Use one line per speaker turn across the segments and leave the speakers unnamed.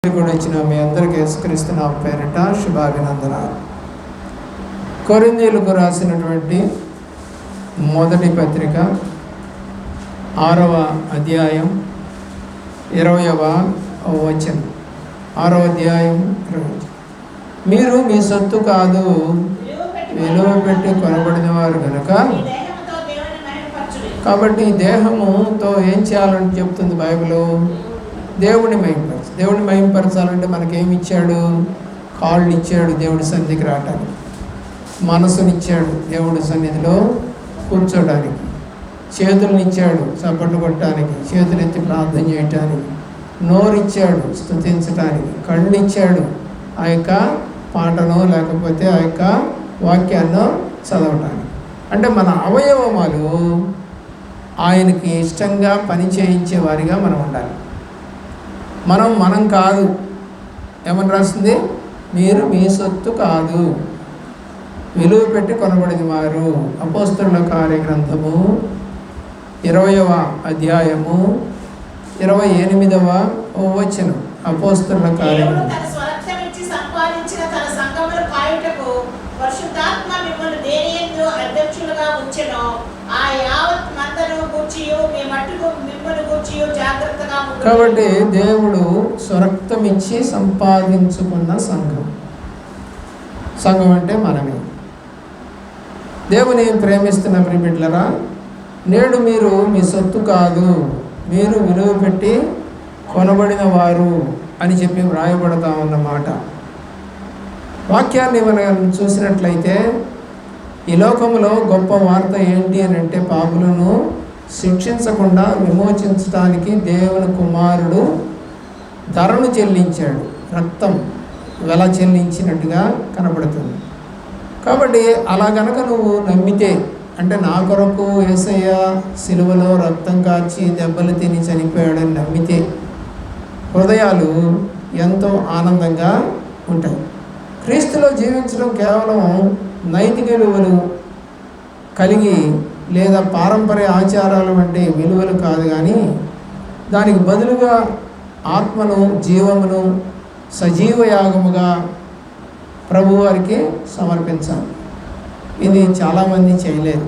కూడా వచ్చిన మీ అందరికీ యేసుక్రీస్తు నామమున పేరిట శుభాభినందనాలు. కొరింథీయులకు రాసినటువంటి మొదటి పత్రిక 6వ అధ్యాయం 20వ వచనం. 6వ అధ్యాయం 20. మీరు మీ సొత్తు కాదు, విలువ పెట్టి కొనబడిన వారు కనుక, కాబట్టి దేహముతో ఏం చేయాలని చెప్తుంది బైబిల్? దేవుడిని మహింపరచాలంటే మనకేమి ఇచ్చాడు? కాళ్ళు ఇచ్చాడు దేవుడి సన్నిధికి రావడానికి, మనసునిచ్చాడు దేవుడి సన్నిధిలో కూర్చోడానికి, చేతులనిచ్చాడు చప్పట్లు కొట్టడానికి, చేతులెత్తి ప్రార్థన చేయటానికి, నోరిచ్చాడు స్తుతించడానికి, కళ్ళు ఇచ్చాడు ఆ యొక్క పాటనో లేకపోతే ఆ యొక్క వాక్యాన్నో చదవటానికి. అంటే మన అవయవమాలు ఆయనకి ఇష్టంగా పని చేయించే వారిగా మనం ఉండాలి. మనం కాదు. ఏమని రాస్తుంది? మీరు మీ సొత్తు కాదు, విలువ పెట్టి కొనబడిన వారు. అపోస్తలుల కార్యగ్రంథము 20వ అధ్యాయము 28వ వచనం. అపోస్తలుల కార్యగ్రంథం. కాబట్టి దేవుడు స్వరక్తం ఇచ్చి సంపాదించుకున్న సంఘం అంటే మనమే. దేవుని ప్రేమిస్తున్న ప్రియబిడ్డలారా, నేడు మీరు మీ సొత్తు కాదు, మీరు విలువ పెట్టి కొనబడిన వారు అని చెప్పి వ్రాయబడతా ఉన్నమాట. వాక్యాన్ని మనం చూసినట్లయితే ఈ లోకంలో గొప్ప వార్త ఏంటి అని అంటే, పాపులను శిక్షించకుండా విమోచించడానికి దేవుని కుమారుడు ధరను చెల్లించాడు, రక్తం వెల చెల్లించినట్టుగా కనబడుతుంది. కాబట్టి అలా గనక నువ్వు నమ్మితే, అంటే నా కొరకు యేసయ్య సిలువలో రక్తం కార్చి దెబ్బలు తిని చనిపోయాడని నమ్మితే హృదయాలు ఎంతో ఆనందంగా ఉంటాయి. క్రీస్తులో జీవించడం కేవలం నైతిక విలువలు కలిగి లేదా పారంపర్య ఆచారాలు వంటి విలువలు కాదు, కానీ దానికి బదులుగా ఆత్మను, జీవమును సజీవ యాగముగా ప్రభువారికి సమర్పించాలి. ఇది చాలామంది చేయలేరు.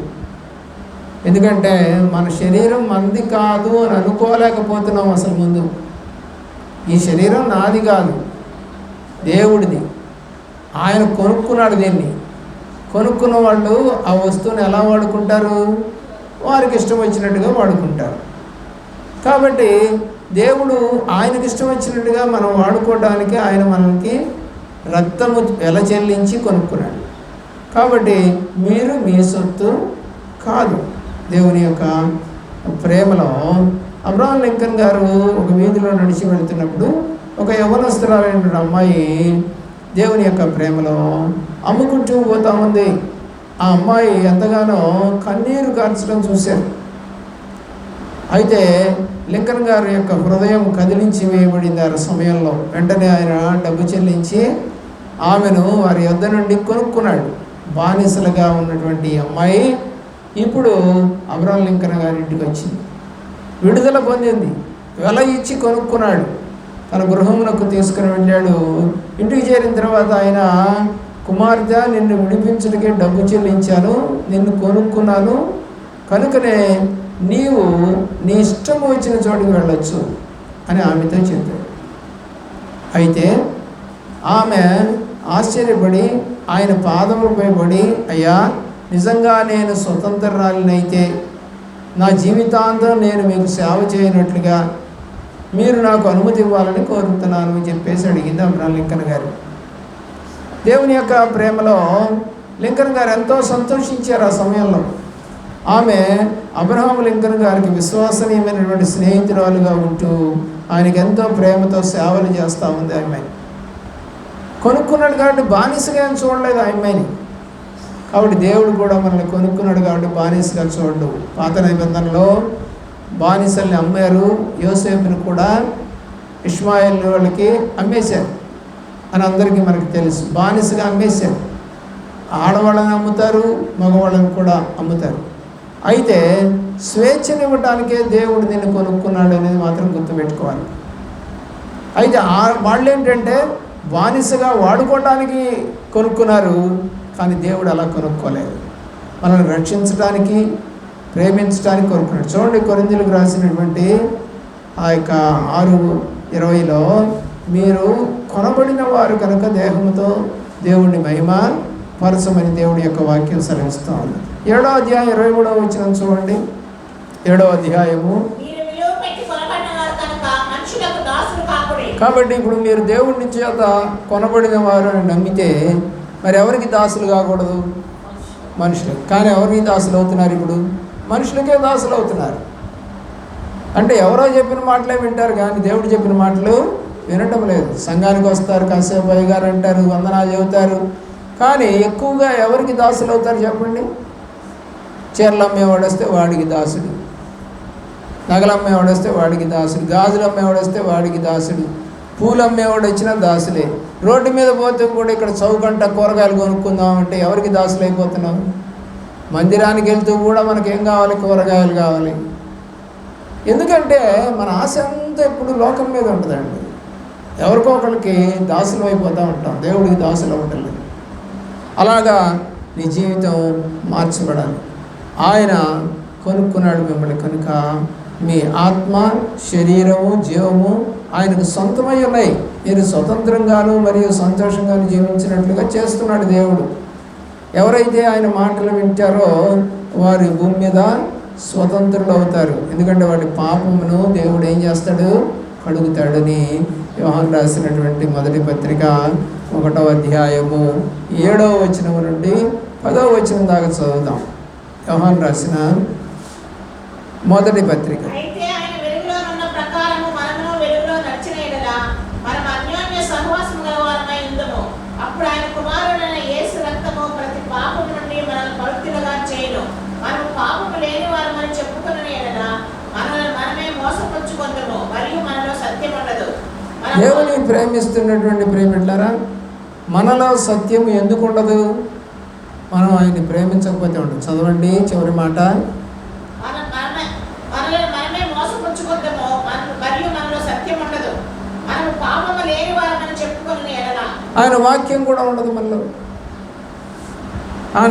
ఎందుకంటే మన శరీరం మనది కాదు అని అనుకోలేకపోతున్నాం. అసలు ముందు ఈ శరీరం నాది కాదు, దేవుడిది. ఆయన కొనుక్కున్నాడు దీన్ని. కొనుక్కున్న వాళ్ళు ఆ వస్తువుని ఎలా వాడుకుంటారు? వారికి ఇష్టం వచ్చినట్టుగా వాడుకుంటారు. కాబట్టి దేవుడు ఆయనకి ఇష్టం వచ్చినట్టుగా మనం వాడుకోవడానికి ఆయన మనకి రక్తము వెల చెల్లించి కొనుక్కున్నాడు. కాబట్టి మీరు మీ సొత్తు కాదు. దేవుని యొక్క ప్రేమలో అబ్రహాం లింకన్ గారు ఒక వీధిలో నడిచి వెళ్తున్నప్పుడు ఒక యవ్వనస్తురాలైన అమ్మాయి దేవుని యొక్క ప్రేమలో అమ్ముకుంటూ పోతా ఉంది. ఆ అమ్మాయి ఎంతగానో కన్నీరు కార్చడం చూశారు. అయితే లింకన్ గారి యొక్క హృదయం కదిలించి వేయబడింది. ఆ సమయంలో వెంటనే ఆయన డబ్బు చెల్లించి ఆమెను వారి యొద్ద నుండి కొనుక్కున్నాడు. బానిసలుగా ఉన్నటువంటి అమ్మాయి ఇప్పుడు అబ్రహాం లింకన్ గారి ఇంటికి వచ్చింది, విడుదల పొందింది. వెల ఇచ్చి కొనుక్కున్నాడు, తన గృహమునకు తీసుకుని వెళ్ళాడు. ఇంటికి చేరిన తర్వాత ఆయన, కుమార్తె, నిన్ను విడిపించడానికి డబ్బు చెల్లించాను, నిన్ను కొనుక్కున్నాను, కనుకనే నీవు నీ ఇష్టం వచ్చిన చోటుకి వెళ్ళొచ్చు అని ఆమెతో చెప్పాడు. అయితే ఆమె ఆశ్చర్యపడి ఆయన పాదములపై పడి, అయ్యా, నిజంగా నేను స్వతంత్రురాలినైతే నా జీవితాంతం నేను మీకు సేవ చేయనట్లుగా మీరు నాకు అనుమతి ఇవ్వాలని కోరుతున్నాను అని చెప్పేసి అడిగింది అబ్రహాం లింకన్ గారు. దేవుని యొక్క ప్రేమలో లింకన్ గారు ఎంతో సంతోషించారు ఆ సమయంలో. ఆమె అబ్రహాం లింకన్ గారికి విశ్వసనీయమైనటువంటి స్నేహితురాలుగా ఉంటూ ఆయనకి ఎంతో ప్రేమతో సేవలు చేస్తూ ఉంది. ఆ అమ్మాయిని కొనుక్కున్నాడు కాబట్టి బానిసగా ఏం చూడలేదు ఆ అమ్మాయిని. కాబట్టి దేవుడు కూడా మనల్ని కొనుక్కున్నాడు కాబట్టి బానిసగా చూడడు. పాత నిబంధనలో బానిసల్ని అమ్మారు. యోసేపుని కూడా ఇష్మాయేల్ వాళ్ళకి అమ్మేశారు అని అందరికీ మనకు తెలుసు. బానిసగా అమ్మేశారు. ఆడవాళ్ళని అమ్ముతారు, మగవాళ్ళని కూడా అమ్ముతారు. అయితే స్వేచ్ఛనివ్వటానికే దేవుడు నిన్ను కొనుక్కున్నాడు అనేది మాత్రం గుర్తుపెట్టుకోవాలి. అయితే వాళ్ళు ఏంటంటే బానిసగా వాడుకోవడానికి కొనుక్కున్నారు, కానీ దేవుడు అలా కొనుక్కోలేదు. మనల్ని రక్షించడానికి, ప్రేమించడానికి కొనుక్కున్నాడు. చూడండి, కొరింథీయులకు రాసినటువంటి ఆ యొక్క 6:20లో మీరు కొనబడిన వారు కనుక దేహంతో దేవుడిని మహిమ పరచమని దేవుడి యొక్క వాక్యం సెలవిస్తూ ఉంది. 7వ అధ్యాయం 23వ వచనం చూడండి. 7వ అధ్యాయము. కాబట్టి ఇప్పుడు మీరు దేవుడి చేత కొనబడిన వారు అని నమ్మితే మరి ఎవరికి దాసులు కాకూడదు? మనుషులు. కానీ ఎవరికి దాసులు అవుతున్నారు? ఇప్పుడు మనుషులకే దాసులు అవుతున్నారు. అంటే ఎవరో చెప్పిన మాటలే వింటారు, కానీ దేవుడు చెప్పిన మాటలు వినటం లేదు. సంఘానికి వస్తారు, కాసేపు అయ్యగారు అంటారు, వందనాలు చెబుతారు, కానీ ఎక్కువగా ఎవరికి దాసులు అవుతారు చెప్పండి? చీరలు అమ్మేవాడు వస్తే వాడికి దాసుడు, నగలు అమ్మేవాడు వస్తే వాడికి దాసుడు, గాజులు అమ్మేవాడు వస్తే వాడికి దాసుడు, పూలు అమ్మేవాడు వచ్చినా దాసులే. రోడ్డు మీద పోతే కూడా ఇక్కడ చౌకంట కూరగాయలు కొనుక్కుందామంటే ఎవరికి దాసులు అయిపోతున్నాం? మందిరానికి వెళ్తూ కూడా మనకేం కావాలి? కూరగాయలు కావాలి. ఎందుకంటే మన ఆశ అంతా ఇప్పుడు లోకం మీద ఉంటుందండి. ఎవరికో ఒకరికి దాసులు అయిపోతూ ఉంటాం, దేవుడికి దాసులు అవ్వటం. అలాగా నీ జీవితం మార్చబడాలి. ఆయన కొనుక్కున్నాడు మిమ్మల్ని కనుక మీ ఆత్మ, శరీరము, జీవము ఆయనకు సొంతమై ఉన్నాయి. మీరు స్వతంత్రంగాను మరియు సంతోషంగాను జీవించినట్లుగా చేస్తున్నాడు దేవుడు. ఎవరైతే ఆయన మాటలు వింటారో వారి భూమి మీద స్వతంత్రులు అవుతారు. ఎందుకంటే వాడి పాపమును దేవుడు ఏం చేస్తాడు? కడుగుతాడని యోహాను రాసినటువంటి మొదటి పత్రిక 1వ అధ్యాయము 7వ వచనం నుండి 10వ వచనం దాకా చదువుదాం. యోహాను రాసిన మొదటి పత్రిక. దేవుని ప్రేమిస్తున్నటువంటి ప్రేమిట్లారా, మనలో సత్యం ఎందుకు ఉండదు? మనం ఆయన్ని ప్రేమించకపోతే ఉండదు. చదవండి చివరి మాట. ఆయన వాక్యం కూడా ఉండదు మనలో.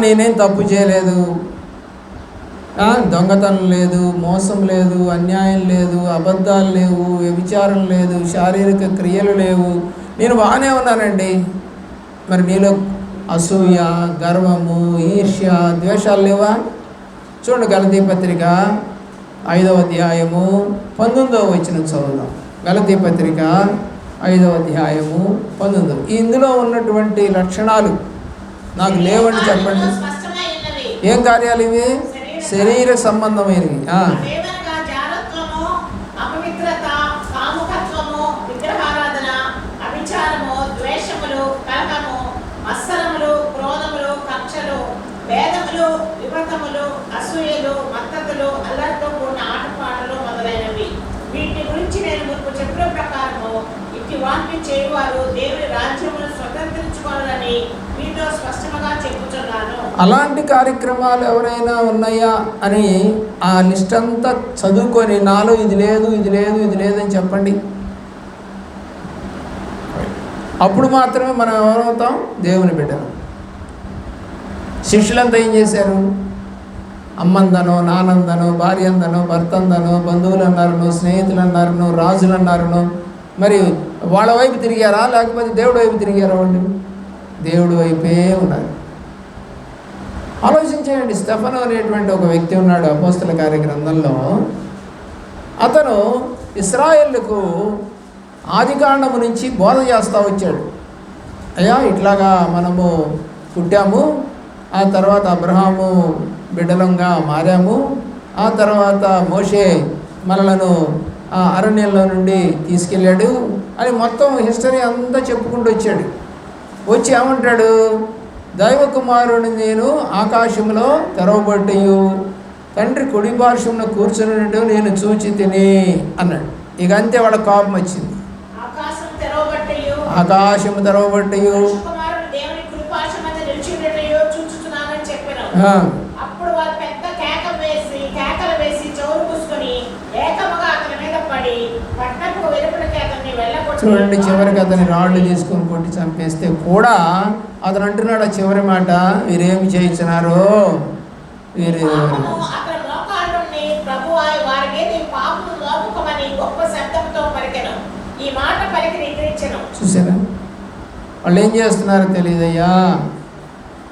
నేనేం తప్పు చేయలేదు, దొంగతనం లేదు, మోసం లేదు, అన్యాయం లేదు, అబద్ధాలు లేవు, వ్యభిచారం లేదు, శారీరక క్రియలు లేవు, నేను బాగానే ఉన్నానండి. మరి నీలో అసూయ, గర్వము, ఈర్ష్య, ద్వేషాలు లేవా? చూడండి, గలతీ పత్రిక 5వ అధ్యాయము 19వ వచనం చదువుదాం. గలతీ పత్రిక 5వ అధ్యాయము 19. ఇందులో ఉన్నటువంటి లక్షణాలు నాకు లేవని చెప్పండి. ఏం కార్యాలు ఇవి? శరీర సంబంధమైనవి.
వీటి గురించి నేను మీకు చెప్పిన ప్రకారము ఇట్టి వాటిని చేయవారు దేవుని రాజ్యమును స్వతంత్రించుకోవాలని మీతో స్పష్టంగా చెప్పుచున్నాను.
అలాంటి కార్యక్రమాలు ఎవరైనా ఉన్నాయా అని ఆ లిస్ట్ అంతా చదువుకొని నాలో ఇది లేదు, ఇది లేదు, ఇది లేదని చెప్పండి. అప్పుడు మాత్రమే మనం ఎవరవుతాం? దేవుని బిడ్డలు. శిష్యులంతా ఏం చేశారు? అమ్మందనో, నానందనో, భార్యందనో, భర్తందనో, బంధువులు అన్నారను, స్నేహితులు అన్నారను, రాజులు అన్నారను. మరి వాళ్ళ వైపు తిరిగారా లేకపోతే దేవుడి వైపు తిరిగారా? వాళ్ళు దేవుడి వైపే ఉన్నారు. ఆలోచించేయండి. స్టెఫను అనేటువంటి ఒక వ్యక్తి ఉన్నాడు అపోస్తల కార్యగ్రంథంలో. అతను ఇశ్రాయేలుకు ఆదికాండము నుంచి బోధ చేస్తూ వచ్చాడు. అయ్యా, ఇట్లాగా మనము పుట్టాము, ఆ తర్వాత అబ్రహాము బిడ్డలంగా మారాము, ఆ తర్వాత మోషే మనలను ఆ అరణ్యంలో నుండి తీసుకెళ్ళాడు అని మొత్తం హిస్టరీ అంతా చెప్పుకుంటూ వచ్చాడు. వచ్చి ఏమంటాడు? దైవ కుమారుని నేను ఆకాశంలో తెరవబడ్డయు తండ్రి కుడి పార్శ్వమున కూర్చున్నట్టు నేను చూచి తిని అన్నాడు. ఇక అంతే వాళ్ళ కోపం వచ్చింది. ఆకాశము తెరవబడ్డయు
అప్పుడు వారు పెద్ద కేకలు వేసి చెవులు పూసుకొని ఏకముగా అతని మీద పడి పట్టణపు వెలుపలికి అతన్ని వెళ్ళగొట్టి
చూడండి, చివరికి అతని రాళ్ళు తీసుకొని కొట్టి చంపేస్తే కూడా అతను అంటున్నాడు ఆ చివరి మాట, వీరేమి చేయించినారో వీరు చూసారా, వాళ్ళు ఏం చేస్తున్నారో తెలియదయ్యా,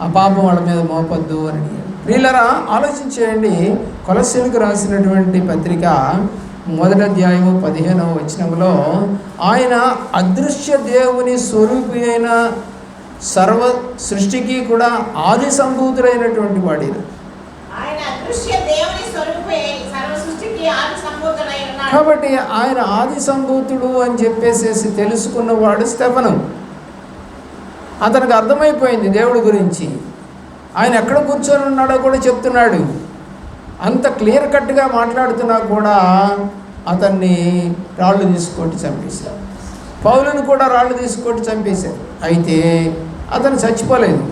ఆ పాపం వాళ్ళ మీద మోపద్దు అని. ప్రియులరా, ఆలోచించేయండి. కొలస్సీలకు రాసినటువంటి పత్రిక 1వ అధ్యాయము 15వ వచనంలో ఆయన అదృశ్య దేవుని స్వరూపి అయిన సర్వ సృష్టికి కూడా ఆది సంభూతుడైనటువంటి వాడు. కాబట్టి ఆయన ఆది సంభూతుడు అని చెప్పేసి తెలుసుకున్నవాడు స్టెఫను. అతనికి అర్థమైపోయింది దేవుడి గురించి. ఆయన ఎక్కడ కూర్చొని ఉన్నాడో కూడా చెప్తున్నాడు. అంత క్లియర్ కట్గా మాట్లాడుతున్నా కూడా అతన్ని రాళ్ళు తీసుకొట్టి చంపేశారు. పౌలుని కూడా రాళ్ళు తీసుకొట్టి చంపేశారు. అయితే అతను చచ్చిపోలేదు,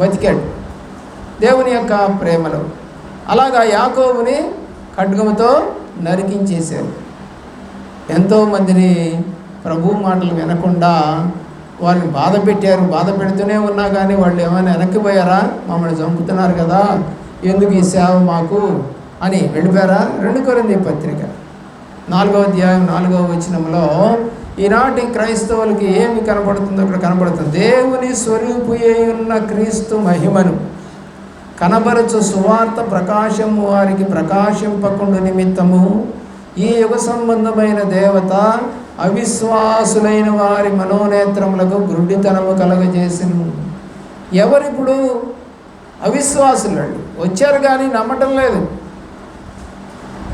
బతికాడు దేవుని యొక్క ప్రేమలో. అలాగా యాకోబుని ఖడ్గముతో నరికించేశారు. ఎంతోమందిని ప్రభు మాటలు వినకుండా వాళ్ళని బాధ పెట్టారు. బాధ పెడుతూనే ఉన్నా కానీ వాళ్ళు ఏమైనా వెనక్కిపోయారా? మమ్మల్ని చంపుతున్నారు కదా, ఎందుకు ఈ సేవ మాకు అని వెళ్ళిపోయారా? 2 కొరింథీ పత్రిక 4వ అధ్యాయం 4వ వచనంలో ఈనాటి క్రైస్తవులకి ఏమి కనపడుతుందో అక్కడ కనపడుతుంది. దేవుని స్వరూపి అయి ఉన్న క్రీస్తు మహిమను కనబరచు సువార్త ప్రకాశము వారికి ప్రకాశింపకుండు నిమిత్తము ఈ యుగ సంబంధమైన దేవత అవిశ్వాసులైన వారి మనోనేత్రములకు గ్రుడ్డితనము కలగజేసిను. ఎవరిప్పుడు అవిశ్వాసులు వచ్చారు కానీ నమ్మటం లేదు.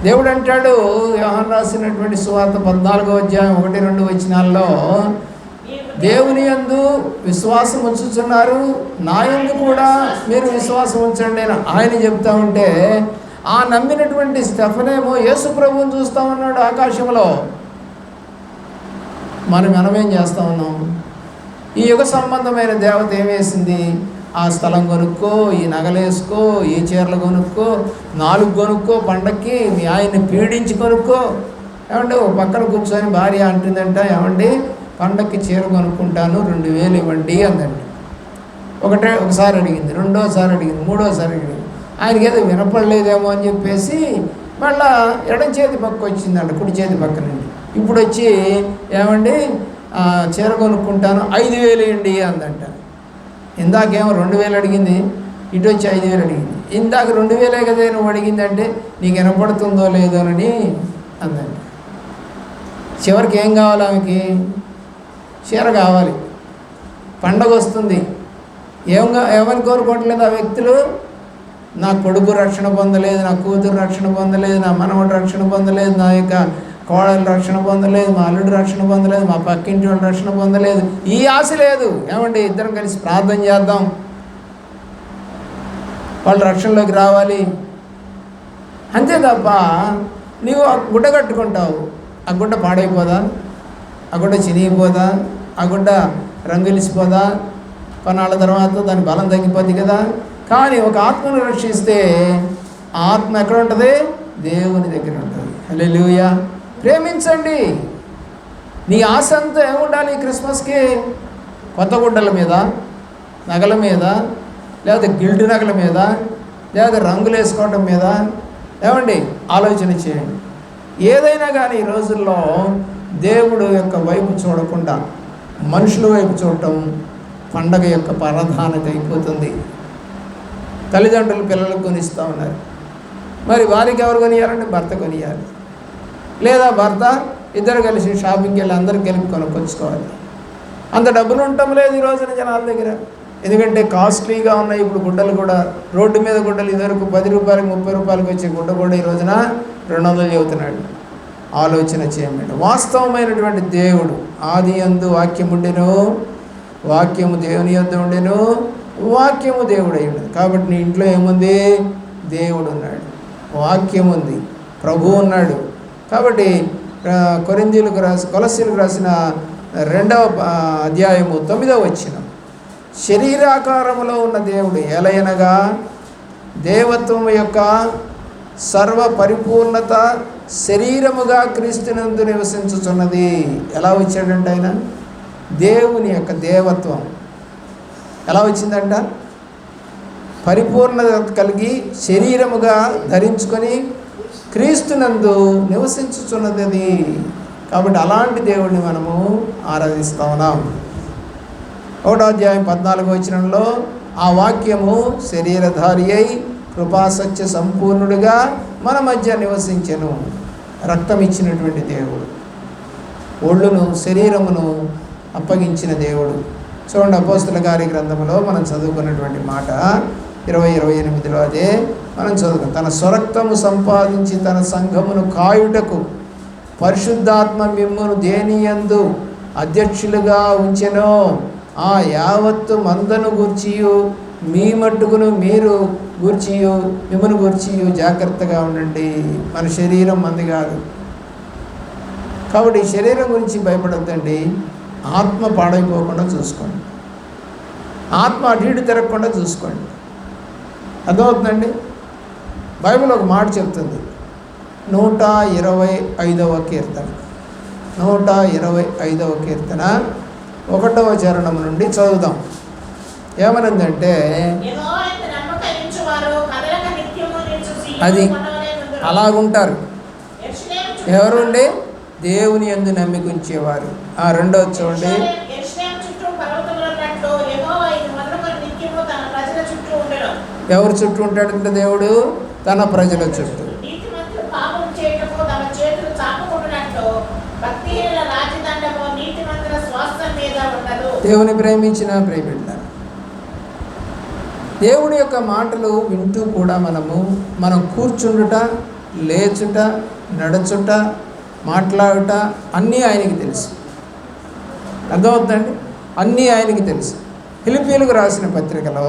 దేవుడు అంటాడు, యోహాను రాసినటువంటి సువార్త 14వ అధ్యాయం 1-2 వచనాల్లో, దేవుని యందు విశ్వాసం ఉంచుతున్నారు, నా యందు కూడా మీరు విశ్వాసం ఉంచండి అని ఆయన చెప్తా ఉంటే, ఆ నమ్మినటువంటి స్టెఫనేమో యేసు ప్రభువుని చూస్తూ ఉన్నాడు ఆకాశంలో. మనమేం చేస్తూ ఉన్నాం? ఈ యుగ సంబంధమైన దేవత ఏమేసింది? ఆ స్థలం కొనుక్కో, ఈ నగలేసుకో, ఈ చీరలు కొనుక్కో, 4 కొనుక్కో, పండక్కి మీ ఆయన్ని పీడించి కొనుక్కో. ఏమంటే ఒక పక్కన కూర్చొని భార్య అంటుందంట, ఏమండి పండక్కి చీర కొనుక్కుంటాను 2000 ఇవ్వండి అందండి. ఒకసారి అడిగింది, రెండోసారి అడిగింది, మూడోసారి అడిగింది. ఆయనకి ఏదో వినపడలేదేమో అని చెప్పేసి మళ్ళా ఎడం చేతి పక్క వచ్చిందంట, కుడి చేతి పక్క నుండి. ఇప్పుడు వచ్చి ఏమండి చీర కొనుక్కుంటాను 5000 ఇవ్వండి అందంట. ఇందాకేమో 2000 అడిగింది, ఇటు వచ్చి 5000 అడిగింది. ఇందాక 2000 కదా నువ్వు అడిగిందంటే నీకు వినపడుతుందో లేదోనని అందంట. చివరికి ఏం కావాలి ఆమెకి? చీర కావాలి. పండగ వస్తుంది. ఏమని కోరుకోవట్లేదు ఆ వ్యక్తులు? నా కొడుకు రక్షణ పొందలేదు, నా కూతురు రక్షణ పొందలేదు, నా మనవడు రక్షణ పొందలేదు, నా యొక్క కోడలు రక్షణ పొందలేదు, మా అల్లుడు రక్షణ పొందలేదు, మా పక్కింటి వాళ్ళు రక్షణ పొందలేదు. ఈ ఆశ లేదు. ఏమండి ఇద్దరం కలిసి ప్రార్థన చేద్దాం, వాళ్ళు రక్షణలోకి రావాలి అంతే తప్ప నీవు ఆ గుడ్డ కట్టుకుంటావు. ఆ గుడ్డ పాడైపోదా? ఆ గుడ్డ చినిగిపోదా? ఆ గుడ్డ రంగులిసిపోదా? కొన్నాళ్ళ తర్వాత దాని బలం తగ్గిపోద్ది కదా. కానీ ఒక ఆత్మను రక్షిస్తే ఆ ఆత్మ ఎక్కడ ఉంటుంది? దేవుని దగ్గర ఉంటుంది. హల్లెలూయా. ప్రేమించండి. నీ ఆశ అంతా ఏముండాలి క్రిస్మస్కి? కొత్త గుడ్డల మీద, నగల మీద, లేకపోతే గిల్డ్ నగల మీద, లేకపోతే రంగులు వేసుకోవటం మీద. ఏమండి ఆలోచన చేయండి. ఏదైనా కానీ ఈ రోజుల్లో దేవుడు యొక్క వైపు చూడకుండా మనుషుల వైపు చూడటం పండగ యొక్క ప్రధానత అయిపోతుంది. తల్లిదండ్రులు పిల్లలకు కొనిస్తూ ఉన్నారు. మరి వారికి ఎవరు కొనియాలంటే భర్త కొనియాలి, లేదా భర్త ఇద్దరు కలిసి షాపింగ్కి వెళ్ళి అందరికి కలిపి కొనుక్కొచ్చుకోవాలి. అంత డబ్బులు ఉండటం లేదు ఈ రోజున జనాల దగ్గర. ఎందుకంటే కాస్ట్లీగా ఉన్నాయి ఇప్పుడు గుడ్డలు కూడా. రోడ్డు మీద గుడ్డలు ఇదివరకు 10 రూపాయలకు 30 రూపాయలకు వచ్చే గుడ్డ కూడా ఈ రోజున 200 చెబుతున్నాడు. ఆలోచన చేయమండి. వాస్తవమైనటువంటి దేవుడు ఆది యందు వాక్యం ఉండెను, వాక్యము దేవుని యొద్ద ఉండెను, వాక్యము దేవుడు అయి ఉండదు. కాబట్టి నీ ఇంట్లో ఏముంది? దేవుడు ఉన్నాడు, వాక్యం ఉంది, ప్రభు ఉన్నాడు. కాబట్టి కొలస్సీలకు రాసిన 2వ అధ్యాయము 9వ వచనం, శరీరాకారములో ఉన్న దేవుడు ఎలయనగా దేవత్వం యొక్క సర్వ పరిపూర్ణత శరీరముగా క్రీస్తునందు నివసించుచున్నది. ఎలా వచ్చాడంటే ఆయన దేవుని యొక్క దేవత్వం ఎలా వచ్చిందంట? పరిపూర్ణత కలిగి శరీరముగా ధరించుకొని క్రీస్తునందు నివసించుచున్నది అది. కాబట్టి అలాంటి దేవుడిని మనము ఆరాధిస్తూ ఉన్నాం. 1వ అధ్యాయం 14వ వచనంలో ఆ వాక్యము శరీరధారి అయి కృపాసత్య సంపూర్ణుడిగా మన మధ్య నివసించెను. రక్తం ఇచ్చినటువంటి దేవుడు, ఒళ్ళును శరీరమును అప్పగించిన దేవుడు. చూడండి, అపోస్తల కార్య గ్రంథంలో మనం చదువుకున్నటువంటి మాట 20:28లో అదే మనం చదువుకున్నాం. తన స్వరక్తము సంపాదించి తన సంఘమును కాయుటకు పరిశుద్ధాత్మ మిమ్మును దేనియందు అధ్యక్షులుగా ఉంచెనో ఆ యావత్తు మందను గూర్చియు మీ మట్టుకును మీరు గూర్చియు మిమ్మను గూర్చియు జాగ్రత్తగా ఉండండి. మన శరీరం మంది కాదు కాబట్టి ఈ శరీరం గురించి భయపడొద్దండి. ఆత్మ పాడైపోకుండా చూసుకోండి, ఆత్మ అటు ఇటు తిరగకుండా చూసుకోండి. అర్థమవుతుందండి? బైబిల్ ఒక మాట చెప్తుంది, 125వ కీర్తన 125వ కీర్తన 1వ చరణం నుండి చదువుదాం. ఏమనుందంటే, అది అలాగుంటారు ఎవరుండి దేవుని యందు నమ్మిక ఉంచేవారు. రెండోది చూడండి, ఎవరు చుట్టూ ఉంటాడంటే దేవుడు తన ప్రజల చుట్టూ. దేవుని ప్రేమించిన ప్రేమిట దేవుని యొక్క మాటలు వింటూ కూడా మనం కూర్చుండుట, లేచుట, నడుచుట, మాట్లాడుట అన్నీ ఆయనకి తెలుసు. అర్థమవుతుందండి? అన్నీ ఆయనకి తెలుసు. ఫిలిప్పీయులకు రాసిన పత్రికలో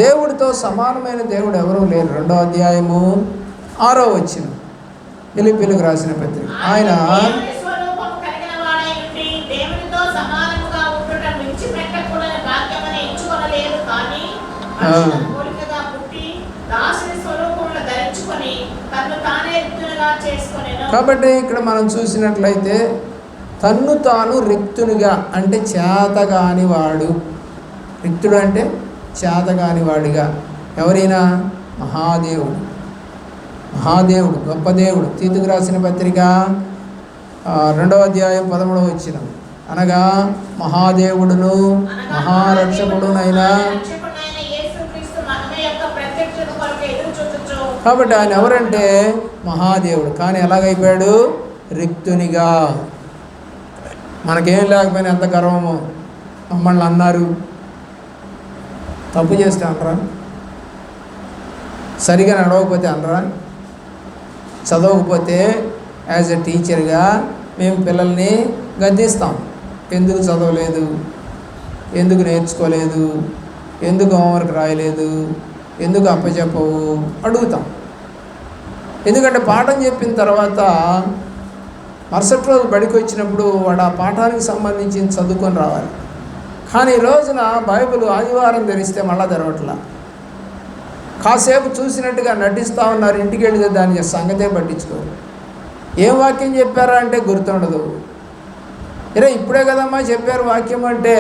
దేవుడితో సమానమైన దేవుడు ఎవరూ లేరు. 2వ అధ్యాయము 6వ వచనం ఫిలిప్పీయులకు రాసిన పత్రిక. ఆయన కాబట్టి ఇక్కడ మనం చూసినట్లయితే తన్ను తాను రిక్తునిగా అంటే చేతగానివాడు. రిక్తుడు అంటే చేతగానివాడిగా. ఎవరైనా మహాదేవుడు, మహాదేవుడు, గొప్ప దేవుడు. తీతుకు రాసిన పత్రిక 2వ అధ్యాయం 13వ వచనం, అనగా మహాదేవుడును మహారక్షకుడునైనా. కాబట్టి ఆయన ఎవరంటే మహాదేవుడు, కానీ ఎలాగైపోయాడు? రిక్తునిగా. మనకేం లేకపోయినా ఎంత గర్వమో. మమ్మల్ని అన్నారు, తప్పు చేస్తే అనరా, సరిగా నడవకపోతే అనరా, చదవకపోతే యాజ్ ఎ టీచర్గా మేము పిల్లల్ని గద్దిస్తాం. ఎందుకు చదవలేదు, ఎందుకు నేర్చుకోలేదు, ఎందుకు హోంవర్క్ రాయలేదు, ఎందుకు అప్పచెప్పవు అడుగుతాం. ఎందుకంటే పాఠం చెప్పిన తర్వాత మరుసటి రోజు బడికి వచ్చినప్పుడు వాడు ఆ పాఠానికి సంబంధించి చదువుకొని రావాలి. కానీ ఈ రోజున బైబిల్ ఆదివారం తెరిస్తే మళ్ళా తెరవట్లా. కాసేపు చూసినట్టుగా నటిస్తూ ఉన్నారు, ఇంటికి వెళితే దాని సంగతే పట్టించుకోరు. ఏం వాక్యం చెప్పారా అంటే గుర్తుండదు. ఇప్పుడే కదమ్మా చెప్పారు వాక్యం అంటే,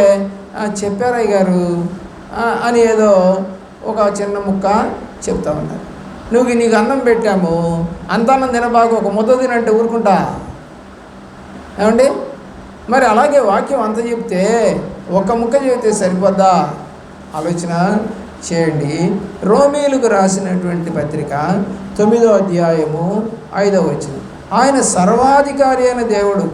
చెప్పారయ్య గారు అని ఏదో ఒక చిన్న ముక్క చెప్తా ఉన్నారు. నీకు అన్నం పెట్టాము, అంత అన్నం తినబాకు, ఒక ముద్ద తినంటే ఊరుకుంటా ఏమండి? మరి అలాగే వాక్యం అంత చెప్తే ఒక ముక్క చెబితే సరిపోద్దా? ఆలోచన చేయండి. రోమీయులకు రాసినటువంటి పత్రిక 9వ అధ్యాయము 5వ వచనం, ఆయన సర్వాధికారి అయిన దేవుడు.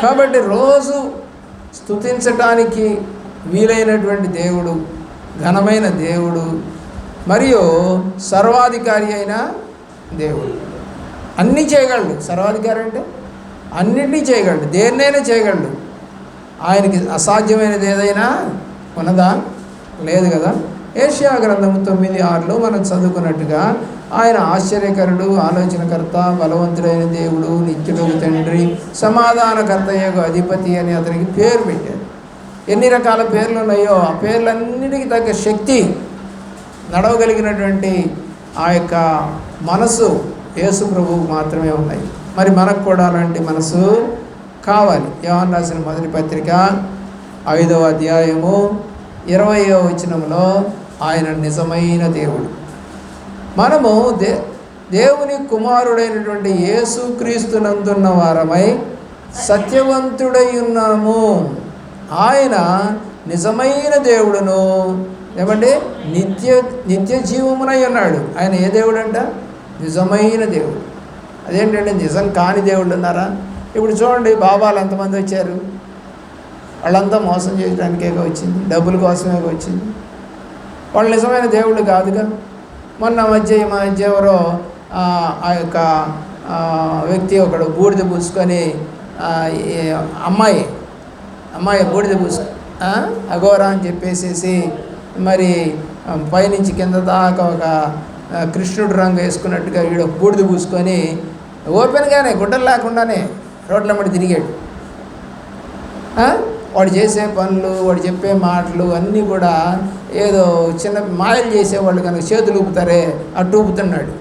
కాబట్టి రోజు స్తుతించటానికి వీలైనటువంటి దేవుడు, ఘనమైన దేవుడు, మరియు సర్వాధికారి అయిన దేవుడు. అన్నీ చేయగలడు. సర్వాధికారి అంటే అన్నింటినీ చేయగలడు, దేన్నైనా చేయగలడు. ఆయనకి అసాధ్యమైనది ఏదైనా ఉన్నదా? లేదు కదా. యెషయా గ్రంథము 9:6లో మనం చదువుకున్నట్టుగా ఆయన ఆశ్చర్యకరుడు, ఆలోచనకర్త, బలవంతుడైన దేవుడు, నిత్యుడగు తండ్రి, సమాధానకర్త యొక్క అధిపతి అని అతనికి పేరు పెట్టారు. ఎన్ని రకాల పేర్లు ఉన్నాయో ఆ పేర్లన్నిటికీ తగ్గ శక్తి, నడవగలిగినటువంటి ఆ యొక్క మనసు యేసు ప్రభువుకు మాత్రమే ఉన్నాయి. మరి మనకు కూడా అలాంటి మనసు కావాలి. యోహాను రాసిన మొదటి పత్రిక 5వ అధ్యాయము 20వ వచనంలో ఆయన నిజమైన దేవుడు. మనము దేవుని కుమారుడైనటువంటి యేసుక్రీస్తునందున్న వారమై సత్యవంతుడై ఉన్నాము. ఆయన నిజమైన దేవుడును, ఏమంటే నిత్య జీవమునై ఉన్నాడు. ఆయన ఏ దేవుడు అంట? నిజమైన దేవుడు. అదేంటంటే నిజం కాని దేవుళ్ళు ఉన్నారా? ఇప్పుడు చూడండి, బాబాలు ఎంతమంది వచ్చారు, వాళ్ళంతా మోసం చేయడానికే వచ్చింది, డబ్బుల కోసమే వచ్చింది. వాళ్ళు నిజమైన దేవుళ్ళు కాదుగా. మొన్న మధ్య ఎవరో ఆ యొక్క వ్యక్తి ఒకడు బూడిద పూసుకొని అమ్మాయి బూడిద పూసు అఘోరా అని చెప్పేసేసి మరి పైనుంచి కింద దాకా ఒక కృష్ణుడు రంగు వేసుకున్నట్టుగా వీడు బూడిద పూసుకొని ఓపెన్గానే గుడ్డలు లేకుండానే రోడ్లమ్మడి తిరిగాడు. వాడు చేసే పనులు, వాడు చెప్పే మాటలు అన్నీ కూడా ఏదో చిన్న మాయలు చేసేవాళ్ళు కనుక చేతులు ఊపుతారే అటు ఊపుతున్నాడు.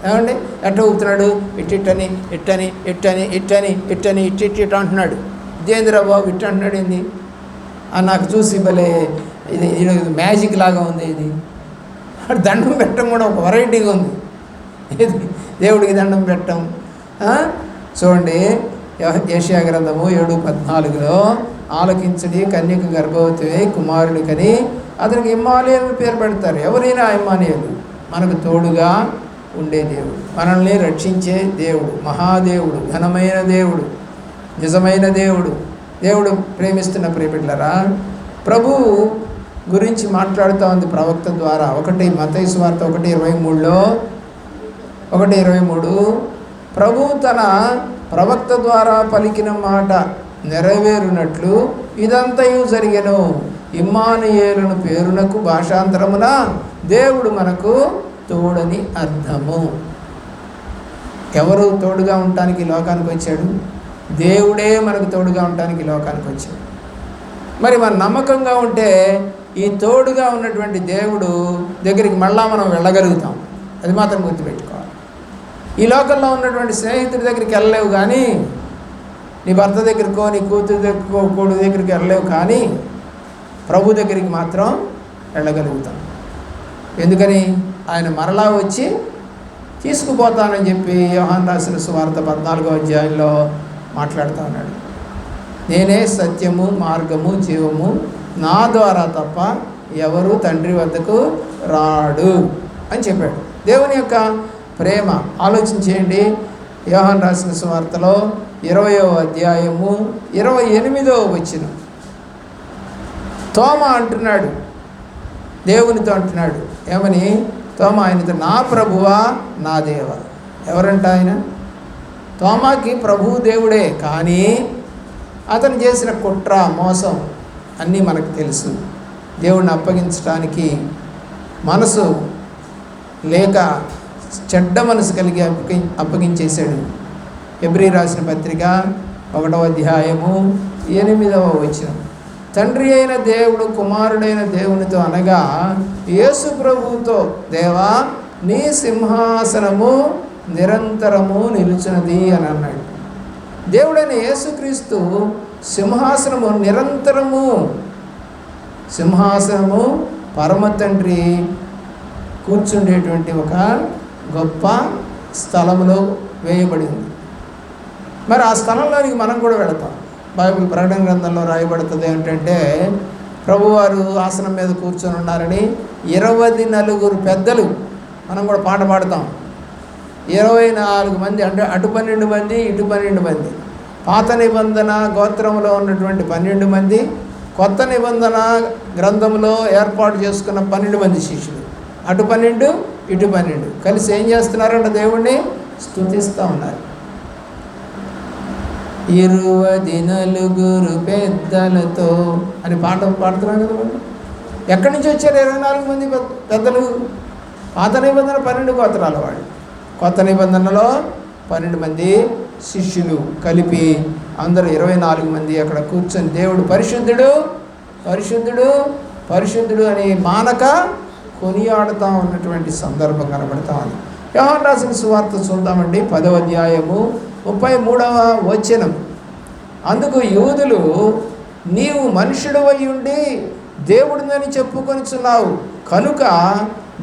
ఏమండి ఎట్ట ఊపుతున్నాడు? ఇట్టిట్టని ఇట్టని ఇట్టని ఇట్టని ఇట్టని ఇట్టిట్ట అంటున్నాడు. ఇదేందిరా బాబు ఇట్ట అంటున్నాడు ఏంది నాకు చూసి భలే ఇది మ్యాజిక్ లాగా ఉంది. ఇది దండం పెట్టడం కూడా ఒక వెరైటీగా ఉంది. ఇది దేవుడికి దండం పెట్టడం. చూడండి, యెషయా గ్రంథము 7:14లో ఆలకించడి, కన్యక గర్భవతి కుమారుడు కని అతనికి ఇమ్మానుయేలు పేరు పెడతారు. ఎవరైనా ఇమ్మానుయేలు మనకు తోడుగా ఉండే దేవుడు, మనల్ని రక్షించే దేవుడు, మహాదేవుడు, ఘనమైన దేవుడు, నిజమైన దేవుడు. దేవుడు ప్రేమిస్తున్న ప్రియబిడ్డలారా, ప్రభువు గురించి మాట్లాడుతూ ఉంది ప్రవక్త ద్వారా. మత్తయి సువార్త 1:23 ప్రభువు తన ప్రవక్త ద్వారా పలికిన మాట నెరవేరునట్లు ఇదంతయు జరిగెను. ఇమ్మానుయేలును పేరునకు భాషాంతరమున దేవుడు మనకు తోడని అర్థము. ఎవరు తోడుగా ఉండటానికి లోకానికి వచ్చాడు? దేవుడే మనకు తోడుగా ఉండటానికి లోకానికి వచ్చాడు. మరి మన నమ్మకంగా ఉంటే ఈ తోడుగా ఉన్నటువంటి దేవుడు దగ్గరికి మళ్ళా మనం వెళ్ళగలుగుతాం. అది మాత్రం గుర్తుపెట్టుకోవాలి. ఈ లోకంలో ఉన్నటువంటి స్నేహితుడి దగ్గరికి వెళ్ళలేవు, కానీ నీ భర్త దగ్గరకో నీ కూతురు దగ్గరకో కొడుకు దగ్గరికి వెళ్ళలేవు, కానీ ప్రభు దగ్గరికి మాత్రం వెళ్ళగలుగుతాం. ఎందుకని? ఆయన మరలా వచ్చి తీసుకుపోతానని చెప్పి యోహాను రాసిన సువార్త 14వ అధ్యాయంలో మాట్లాడుతూ ఉన్నాడు. నేనే సత్యము, మార్గము, జీవము, నా ద్వారా తప్ప ఎవరు తండ్రి వద్దకు రాడు అని చెప్పాడు. దేవుని యొక్క ప్రేమ ఆలోచన చేయండి. యోహాను రాసిన సువార్తలో 20వ అధ్యాయము 28వ వచనం తోమా అంటున్నాడు, దేవునితో అంటున్నాడు. ఏమని? తోమా ఆయనతో, నా ప్రభువా నా దేవా. ఎవరంట ఆయన? తోమాకి ప్రభువు దేవుడే, కానీ అతను చేసిన కుట్ర, మోసం అన్నీ మనకు తెలుసు. దేవుడిని అప్పగించడానికి మనసు లేక చెడ్డ మనసు కలిగి అప్పగించేశాడు. హెబ్రీ రాసిన పత్రిక 1వ అధ్యాయము 8వ వచనం తండ్రి అయిన దేవుడు కుమారుడైన దేవునితో అనగా యేసు ప్రభువుతో, దేవా నీ సింహాసనము నిరంతరము నిలుచున్నది అని అన్నాడు. దేవుడైన యేసుక్రీస్తు సింహాసనము నిరంతరము, సింహాసనము పరమ తండ్రి కూర్చుండేటువంటి ఒక గొప్ప స్థలంలో వేయబడింది. మరి ఆ స్థలంలోనికి మనం కూడా వెళతాం. బైబిల్ ప్రకటన గ్రంథంలో రాయబడుతుంది ఏంటంటే, ప్రభువారు ఆసనం మీద కూర్చొని ఉన్నారని 24 పెద్దలు, మనం కూడా పాట పాడతాం. 24 మంది, అంటే అటు 12 మంది, ఇటు 12 మంది. పాత నిబంధన గోత్రంలో ఉన్నటువంటి 12 మంది, కొత్త నిబంధన గ్రంథంలో ఏర్పాటు చేసుకున్న 12 మంది శిష్యులు, అటు 12 ఇటు 12 కలిసి ఏం చేస్తున్నారంటే దేవుణ్ణి స్తుతిస్తూ ఉన్నారు. 24 పెద్దలతో అని పాట పాడుతున్నాం కదా మనం. ఎక్కడి నుంచి వచ్చారు 24 మంది పెద్దలు? పాత నిబంధన 12 గోత్రాల వాళ్ళు, కొత్త నిబంధనలో 12 మంది శిష్యులు కలిపి అందరూ 24 మంది అక్కడ కూర్చొని దేవుడు పరిశుద్ధుడు, పరిశుద్ధుడు పరిశుద్ధుడు అని మానక కొనియాడుతూ ఉన్నటువంటి సందర్భం కనబడతా ఉంది. యోహాను రాసిన సువార్త చూద్దామండి, 10వ అధ్యాయము 33వ వచనం. అందుకు యూదులు, నీవు మనుషుడవై ఉండి దేవుడిని చెప్పుకొనిచున్నావు కనుక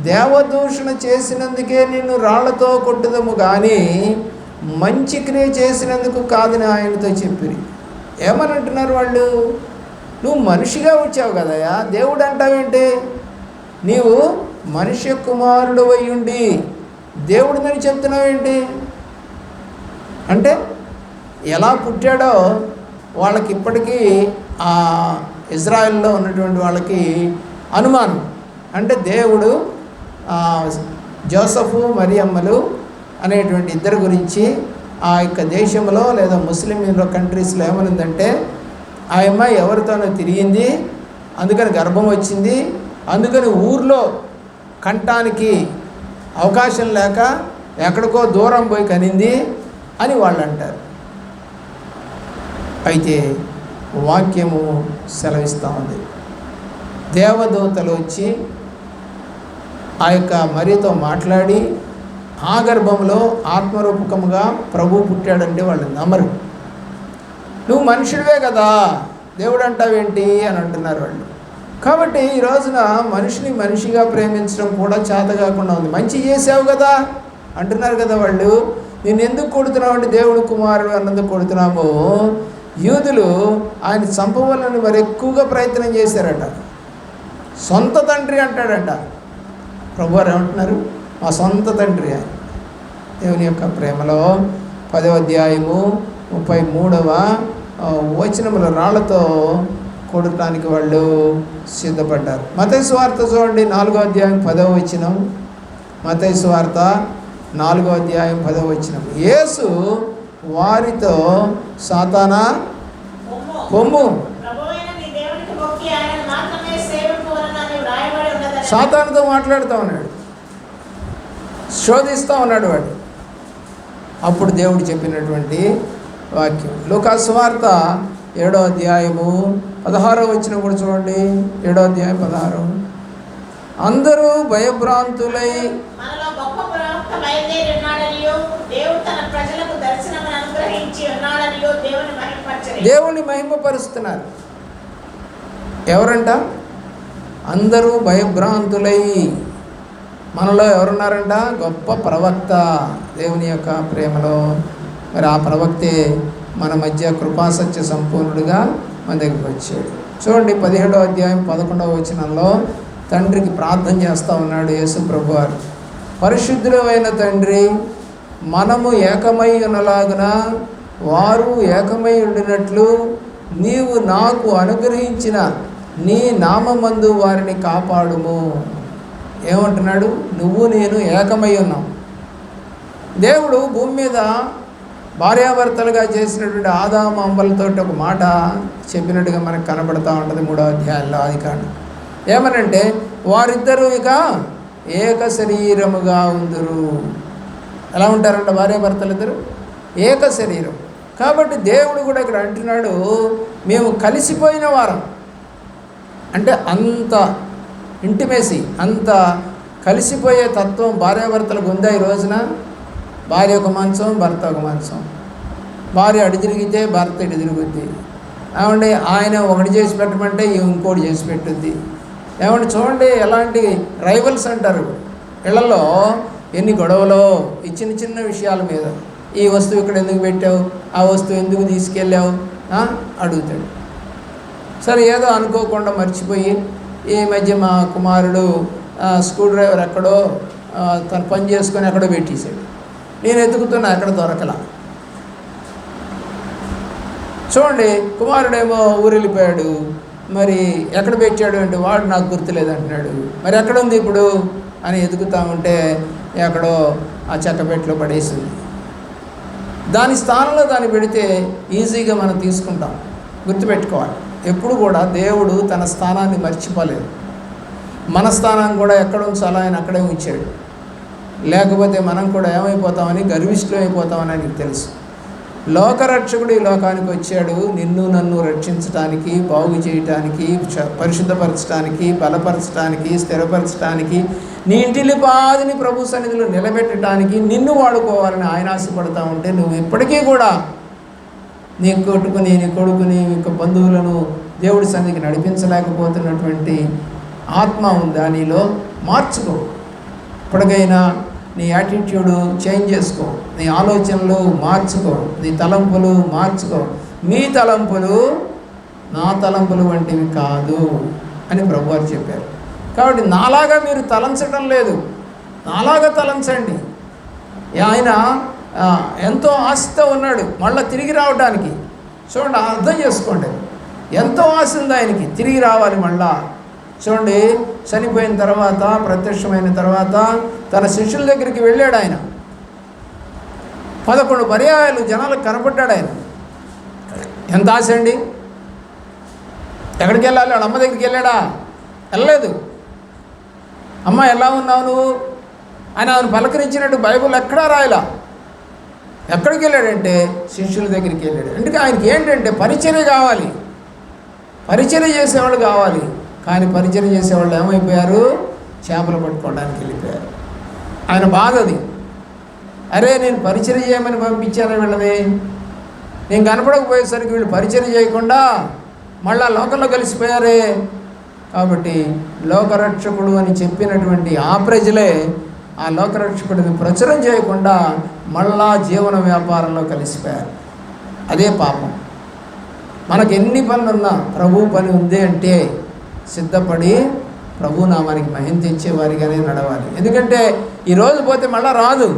దేవదూషణ చేసినందుకే నిన్ను రాళ్లతో కొట్టుదము కానీ మంచి క్రియ చేసినందుకు కాదని ఆయనతో చెప్పిరి. ఏమని అంటున్నారు వాళ్ళు? నువ్వు మనిషిగా వచ్చావు కదయా, దేవుడు అంటావేంటి? నీవు మనుష్య కుమారుడు అయి ఉండి దేవుడిని చెప్తున్నావేంటి అంటే, ఎలా పుట్టాడో వాళ్ళకి ఇప్పటికీ ఆ ఇజ్రాయెల్లో ఉన్నటువంటి వాళ్ళకి అనుమానం. అంటే దేవుడు జోసఫు మరియమ్మలు అనేటువంటి ఇద్దరు గురించి ఆ యొక్క దేశంలో లేదా ముస్లిం కంట్రీస్లో ఏమనుందంటే, ఆ అమ్మాయి ఎవరితోనో తిరిగింది, అందుకని గర్భం వచ్చింది, అందుకని ఊర్లో కంటానికి అవకాశం లేక ఎక్కడికో దూరం పోయి కనింది అని వాళ్ళు అంటారు. అయితే వాక్యము సెలవిస్తూ ఉంది, దేవదూతలు వచ్చి ఆ యొక్క మరియతో మాట్లాడి ఆ గర్భంలో ఆత్మరూపకముగా ప్రభు పుట్టాడంటే వాళ్ళు నమ్మరు. నువ్వు మనుషుడివే కదా దేవుడు అంటావేంటి అని అంటున్నారు వాళ్ళు. కాబట్టి ఈ రోజున మనిషిని మనిషిగా ప్రేమించడం కూడా చేత కాకుండా ఉంది. మంచి చేసావు కదా అంటున్నారు కదా వాళ్ళు. నేను ఎందుకు కొడుతున్నావు అంటే దేవుడు కుమారుడు అన్నందుకు కొడుతున్నాము. యూదులు ఆయన చంపవాలని మరి ఎక్కువగా ప్రయత్నం చేశారట. సొంత తండ్రి అంటాడట. ప్రభువారు ఏమంటున్నారు? మా సొంత తండ్రి. దేవుని యొక్క ప్రేమలో 10వ అధ్యాయము 33వ వచనముల రాళ్లతో కొడటానికి వాళ్ళు సిద్ధపడ్డారు. మత్తయి సువార్త చూడండి, 4వ అధ్యాయం 10వ వచనం. మత్తయి సువార్త 4వ అధ్యాయం 10వ వచనం. యేసు వారితో, సాతానా పొమ్ము. సాతానుతో మాట్లాడుతూ ఉన్నాడు, శోధిస్తూ ఉన్నాడు వాడు. అప్పుడు దేవుడు చెప్పినటువంటి వాక్యం లూకా సువార్త 7వ అధ్యాయము 16వ వచనం కూడా చూడండి. 7వ అధ్యాయం 16. అందరూ భయభ్రాంతులై దేవుని మహిమపరుస్తున్నారు. ఎవరంట? అందరూ భయభ్రాంతులై. మనలో ఎవరున్నారంట? గొప్ప ప్రవక్త, దేవుని యొక్క ప్రేమలో. మరి ఆ ప్రవక్తే మన మధ్య కృపాసత్య సంపూర్ణుడిగా మన దగ్గరికి వచ్చాడు. చూడండి 17వ అధ్యాయం 11వ వచనంలో తండ్రికి ప్రార్థన చేస్తూ ఉన్నాడు యేసు ప్రభువారు. పరిశుద్ధుడైన తండ్రి, మనము ఏకమై ఉన్నలాగున వారు ఏకమై ఉండినట్లు నీవు నాకు అనుగ్రహించిన నీ నామమందు వారిని కాపాడుము. ఏమంటున్నాడు? నువ్వు నేను ఏకమై ఉన్నాం. దేవుడు భూమి మీద భార్యాభర్తలుగా చేసినటువంటి ఆదాము అంబలతో ఒక మాట చెప్పినట్టుగా మనకు కనబడుతూ ఉంటుంది 3వ అధ్యాయంలో ఆదికాండం. ఏమనంటే, వారిద్దరూ ఇక ఏక శరీరముగా ఉందురు. ఎలా ఉంటారంట భార్యాభర్తలు ఇద్దరు? ఏక శరీరం. కాబట్టి దేవుడు కూడా ఇక్కడ అంటున్నాడు, మేము కలిసిపోయిన వారం. అంటే అంత ఇంటిమేసి, అంత కలిసిపోయే తత్వం భార్యాభర్తలకు ఉందా ఈ రోజున? భార్య ఒక మంచం, భర్త ఒక మంచం. భార్య అడి తిరిగితే భర్త ఇటు తిరుగుద్ది. ఏమంటే ఆయన ఒకటి చేసి పెట్టమంటే ఇంకోటి చేసి పెట్టుద్ది. ఏమంటే చూడండి ఎలాంటి రైవల్స్ అంటారు. ఇళ్లలో ఎన్ని గొడవలో ఈ చిన్న చిన్న విషయాల మీద. ఈ వస్తువు ఇక్కడ ఎందుకు పెట్టావు, ఆ వస్తువు ఎందుకు తీసుకెళ్ళావు అడుగుతాడు. సరే ఏదో అనుకోకుండా మర్చిపోయి, ఈ మధ్య మా కుమారుడు స్క్రూ డ్రైవర్ ఎక్కడో తను పని చేసుకొని ఎక్కడో పెట్టేశాడు. నేను ఎత్తుకుతున్నా, ఎక్కడ దొరకలా. చూడండి కుమారుడేమో ఊరు వెళ్ళిపోయాడు. మరి ఎక్కడ పెట్టాడు అంటే వాడు నాకు గుర్తులేదు అంటున్నాడు. మరి ఎక్కడ ఉంది ఇప్పుడు అని ఎదుగుతా ఉంటే ఎక్కడో ఆ చెక్కపెట్టలో పడేసింది. దాని స్థానంలో దాన్ని పెడితే ఈజీగా మనం తీసుకుంటాం. గుర్తుపెట్టుకోవాలి, ఎప్పుడు కూడా దేవుడు తన స్థానాన్ని మర్చిపోలేదు. మన స్థానాన్ని కూడా ఎక్కడ ఉంచాలో ఆయన అక్కడే ఉంచాడు. లేకపోతే మనం కూడా ఏమైపోతామని, గర్విష్ఠులు అయిపోతామని ఆయనకు తెలుసు. లోకరక్షకుడు ఈ లోకానికి వచ్చాడు నిన్ను నన్ను రక్షించడానికి, బాగు చేయటానికి, పరిశుద్ధపరచడానికి, బలపరచడానికి, స్థిరపరచడానికి, నీ ఇంటిలిపాదిని ప్రభు సన్నిధిలో నిలబెట్టడానికి నిన్ను వాడుకోవాలని ఆయన ఆశపడతా ఉంటే నువ్వు ఇప్పటికీ కూడా నీ కొట్టుకుని నీ కొడుకుని యొక్క బంధువులను దేవుడి సన్నిధికి నడిపించలేకపోతున్నటువంటి ఆత్మ ఉందా నీలో? మార్చుకో. ఇప్పటికైనా నీ యాటిట్యూడ్ చేంజ్ చేసుకో, నీ ఆలోచనలు మార్చుకో, నీ తలంపులు మార్చుకో. మీ తలంపులు నా తలంపులు వంటివి కాదు అని ప్రభువారు చెప్పారు. కాబట్టి నాలాగా మీరు తలంచడం లేదు, నాలాగా తలంచండి. ఆయన ఎంతో ఆశతో ఉన్నాడు మళ్ళీ తిరిగి రావడానికి. చూడండి, అర్థం చేసుకోండి, ఎంతో ఆశ ఉంది ఆయనకి తిరిగి రావాలి మళ్ళా. చూడండి, చనిపోయిన తర్వాత, ప్రత్యక్షమైన తర్వాత తన శిష్యుల దగ్గరికి వెళ్ళాడు ఆయన. 11 పర్యాయాలు జనాలకు కనపడ్డాడు ఆయన. ఎంత ఆశ అండి! ఎక్కడికి వెళ్ళాలి? వాళ్ళ అమ్మ దగ్గరికి వెళ్ళాడా? వెళ్ళలేదు. అమ్మ ఎలా ఉన్నావు నువ్వు అని ఆయన పలకరించినట్టు బైబిల్ ఎక్కడా రాయలా. ఎక్కడికి వెళ్ళాడంటే శిష్యుల దగ్గరికి వెళ్ళాడు. అంటే ఆయనకి ఏంటంటే పరిచర్య కావాలి, పరిచర్య చేసేవాళ్ళు కావాలి. కానీ పరిచర్య చేసేవాళ్ళు ఏమైపోయారు? చేపలు పట్టుకోవడానికి వెళ్ళిపోయారు. ఆయన బాధ అది. అరే, నేను పరిచర్య చేయమని పంపించాను వీళ్ళని, నేను కనపడకపోయేసరికి వీళ్ళు పరిచర్య చేయకుండా మళ్ళా లోకంలో కలిసిపోయారే. కాబట్టి లోకరక్షకుడు అని చెప్పినటువంటి ఆ ప్రజలే ఆ లోకరక్షకుడిని ప్రచురం చేయకుండా మళ్ళా జీవన వ్యాపారంలో కలిసిపోయారు. అదే పాపం. మనకు ఎన్ని పనులున్నా ప్రభు పని ఉంది అంటే సిద్ధపడి ప్రభు నామానికి మహిమ తెచ్చేవారిగానే నడవాలి. ఎందుకంటే ఈరోజు పోతే మళ్ళా రాదు,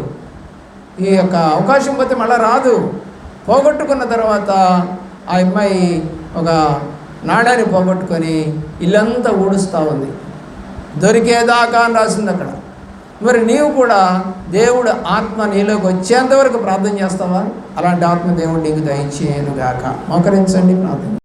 ఈ యొక్క అవకాశం పోతే మళ్ళా రాదు. పోగొట్టుకున్న తర్వాత ఆ అమ్మాయి ఒక నాణ్యాన్ని పోగొట్టుకొని ఇల్లంతా ఊడుస్తూ ఉంది, దొరికేదాకా అని రాసింది అక్కడ. మరి నీవు కూడా దేవుడు ఆత్మ నీలోకి వచ్చేంతవరకు ప్రార్థన చేస్తావా? అలాంటి ఆత్మ దేవుడు నీకు దయచేయనుగాక. మోకరించండి, ప్రార్థన.